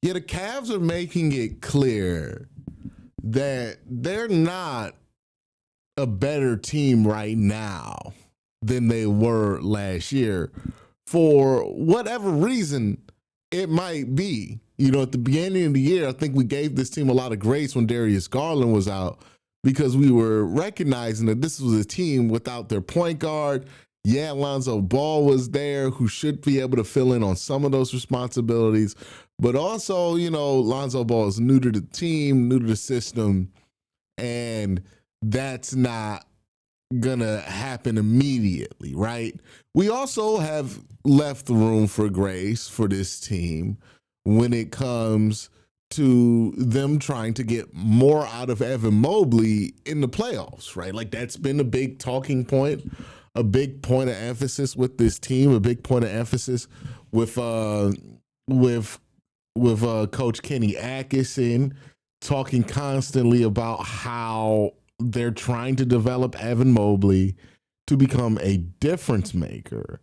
Yeah, the Cavs are making it clear that they're not a better team right now than they were last year for whatever reason it might be. At the beginning of the year, I think we gave this team a lot of grace when Darius Garland was out because we were recognizing that this was a team without their point guard. Yeah, Lonzo Ball was there, who should be able to fill in on some of those responsibilities. But also, Lonzo Ball is new to the team, new to the system, and that's not gonna happen immediately, right? We also have left room for grace for this team when it comes to them trying to get more out of Evan Mobley in the playoffs, right? Like that's been a big talking point, a big point of emphasis with this team, a big point of emphasis with Coach Kenny Atkinson talking constantly about how they're trying to develop Evan Mobley to become a difference maker.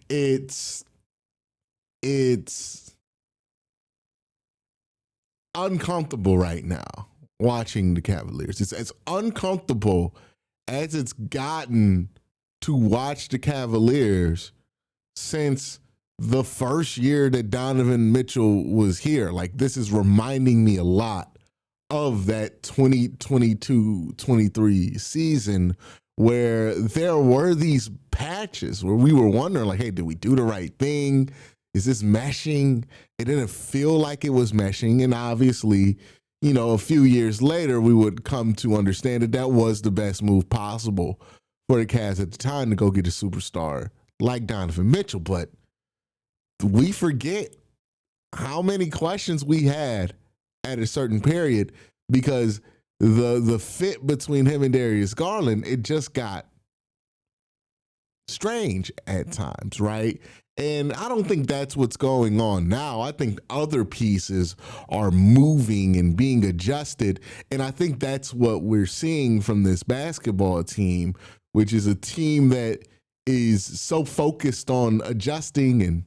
It's uncomfortable right now watching the Cavaliers. It's as uncomfortable as it's gotten to watch the Cavaliers since the first year that Donovan Mitchell was here. Like, this is reminding me a lot of that 2022-23 season where there were these patches where we were wondering, like, hey, did we do the right thing? Is this meshing? It didn't feel like it was meshing. And obviously, a few years later, we would come to understand that that was the best move possible for the Cavs at the time to go get a superstar like Donovan Mitchell. But we forget how many questions we had at a certain period because the fit between him and Darius Garland, it just got strange at times, right? And I don't think that's what's going on now. I think other pieces are moving and being adjusted. And I think that's what we're seeing from this basketball team, which is a team that is so focused on adjusting and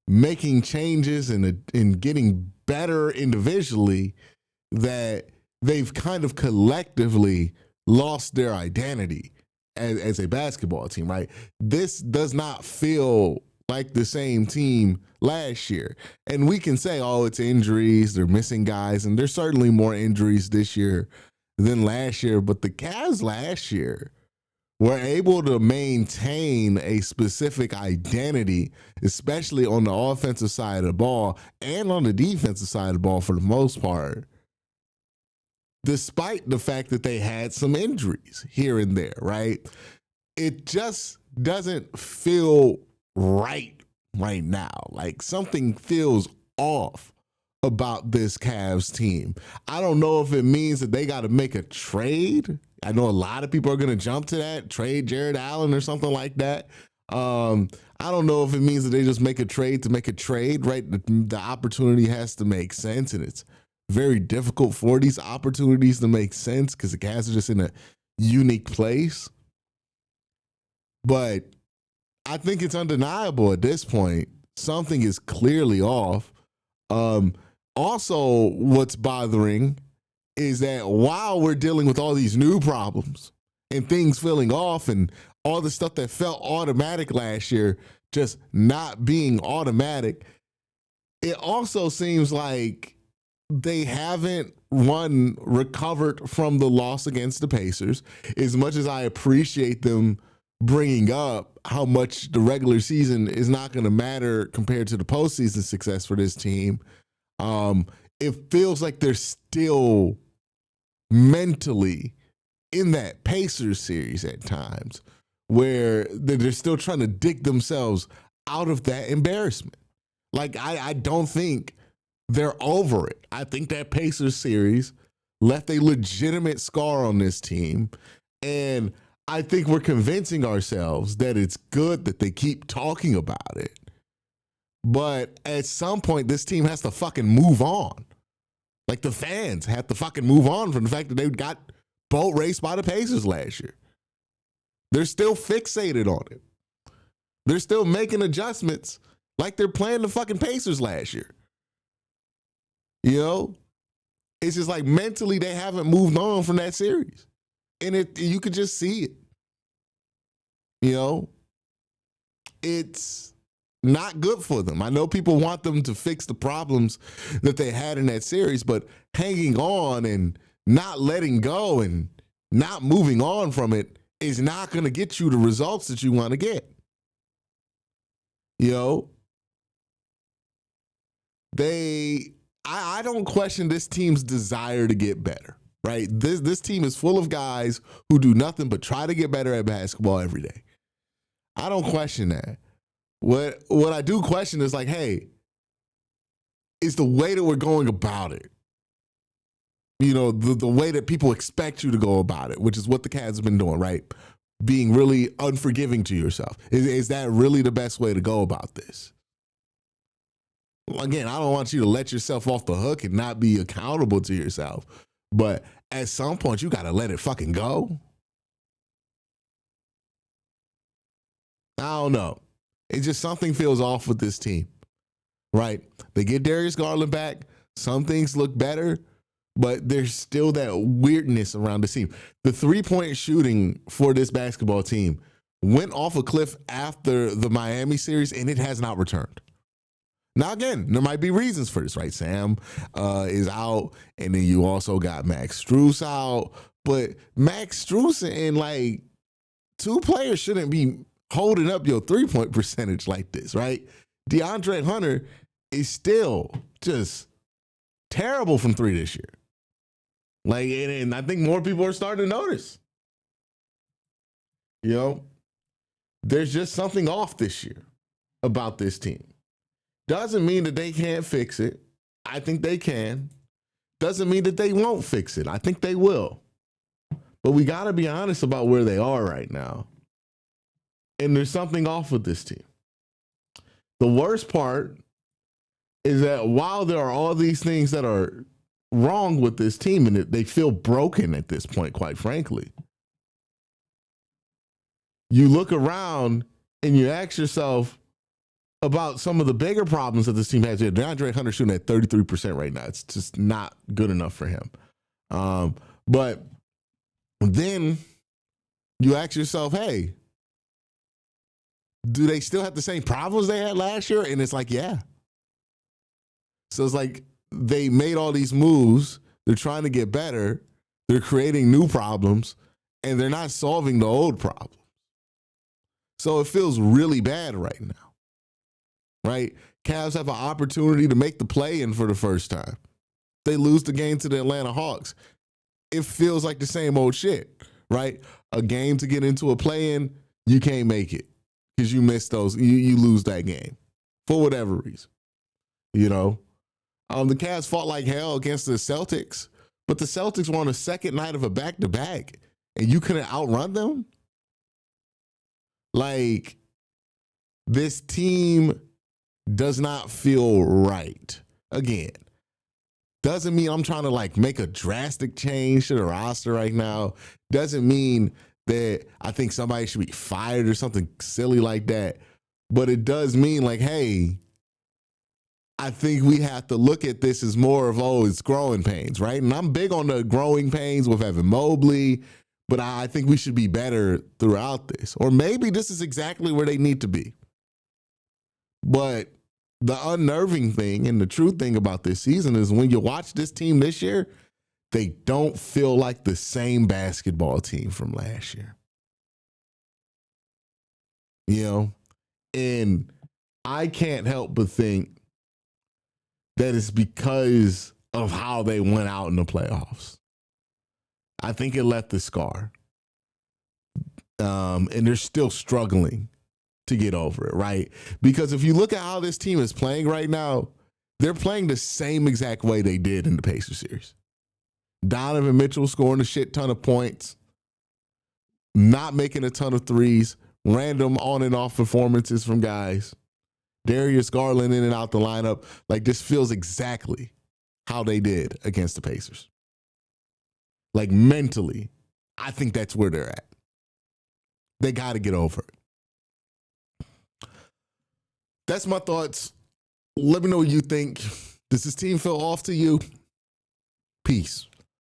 making changes and getting better individually that they've kind of collectively lost their identity as a basketball team, right? This does not feel like the same team last year. And we can say, oh, it's injuries, they're missing guys, and there's certainly more injuries this year than last year. But the Cavs last year were able to maintain a specific identity, especially on the offensive side of the ball and on the defensive side of the ball for the most part, despite the fact that they had some injuries here and there, right? It just doesn't feel right now. Like something feels off about this Cavs team. I don't know if it means that they got to make a trade. I know a lot of people are going to jump to that, trade Jared Allen or something like that. I don't know if it means that they just make a trade to make a trade, right? The opportunity has to make sense, and it's very difficult for these opportunities to make sense because the Cavs are just in a unique place. But I think it's undeniable at this point. Something is clearly off. Also, what's bothering is that while we're dealing with all these new problems and things feeling off and all the stuff that felt automatic last year just not being automatic, it also seems like they haven't recovered from the loss against the Pacers. As much as I appreciate them bringing up how much the regular season is not going to matter compared to the postseason success for this team, it feels like they're still mentally in that Pacers series at times where they're still trying to dig themselves out of that embarrassment. Like, I don't think they're over it. I think that Pacers series left a legitimate scar on this team, and I think we're convincing ourselves that it's good that they keep talking about it. But at some point, this team has to fucking move on. Like, the fans have to fucking move on from the fact that they got boat raced by the Pacers last year. They're still fixated on it. They're still making adjustments like they're playing the fucking Pacers last year. You know, it's just like mentally they haven't moved on from that series, and you could just see it. You know, it's not good for them. I know people want them to fix the problems that they had in that series, but hanging on and not letting go and not moving on from it is not going to get you the results that you want to get. You know, I don't question this team's desire to get better, right? This team is full of guys who do nothing but try to get better at basketball every day. I don't question that. What I do question is like, hey, is the way that we're going about it, you know, the way that people expect you to go about it, which is what the Cavs have been doing, right? Being really unforgiving to yourself. Is that really the best way to go about this? Again, I don't want you to let yourself off the hook and not be accountable to yourself. But at some point, you got to let it fucking go. I don't know. It's just something feels off with this team, right? They get Darius Garland back. Some things look better, but there's still that weirdness around the team. The three-point shooting for this basketball team went off a cliff after the Miami series, and it has not returned. Now, again, there might be reasons for this, right? Sam is out, and then you also got Max Strus out. But Max Strus and, like, two players shouldn't be holding up your three-point percentage like this, right? DeAndre Hunter is still just terrible from three this year. Like, and I think more people are starting to notice. You know, there's just something off this year about this team. Doesn't mean that they can't fix it. I think they can. Doesn't mean that they won't fix it. I think they will. But we got to be honest about where they are right now. And there's something off with this team. The worst part is that while there are all these things that are wrong with this team and they feel broken at this point, quite frankly, you look around and you ask yourself about some of the bigger problems that this team has here. DeAndre Hunter shooting at 33% right now. It's just not good enough for him. But then you ask yourself, hey, do they still have the same problems they had last year? And it's like, yeah. So it's like they made all these moves. They're trying to get better. They're creating new problems, and they're not solving the old problems. So it feels really bad right now, right? Cavs have an opportunity to make the play-in for the first time. They lose the game to the Atlanta Hawks. It feels like the same old shit, right? A game to get into a play-in, you can't make it because you miss those. You lose that game for whatever reason, you know? The Cavs fought like hell against the Celtics, but the Celtics were on the second night of a back-to-back, and you couldn't outrun them? Like, this team does not feel right. Again, doesn't mean I'm trying to, like, make a drastic change to the roster right now. Doesn't mean that I think somebody should be fired or something silly like that. But it does mean, like, hey, I think we have to look at this as more of, it's growing pains, right? And I'm big on the growing pains with Evan Mobley, but I think we should be better throughout this. Or maybe this is exactly where they need to be. But the unnerving thing and the true thing about this season is when you watch this team this year, they don't feel like the same basketball team from last year. You know? And I can't help but think that it's because of how they went out in the playoffs. I think it left a scar. And they're still struggling to get over it, right? Because if you look at how this team is playing right now, they're playing the same exact way they did in the Pacers series. Donovan Mitchell scoring a shit ton of points, not making a ton of threes, random on and off performances from guys. Darius Garland in and out the lineup. Like, this feels exactly how they did against the Pacers. Like, mentally, I think that's where they're at. They got to get over it. That's my thoughts. Let me know what you think. Does this team feel off to you? Peace.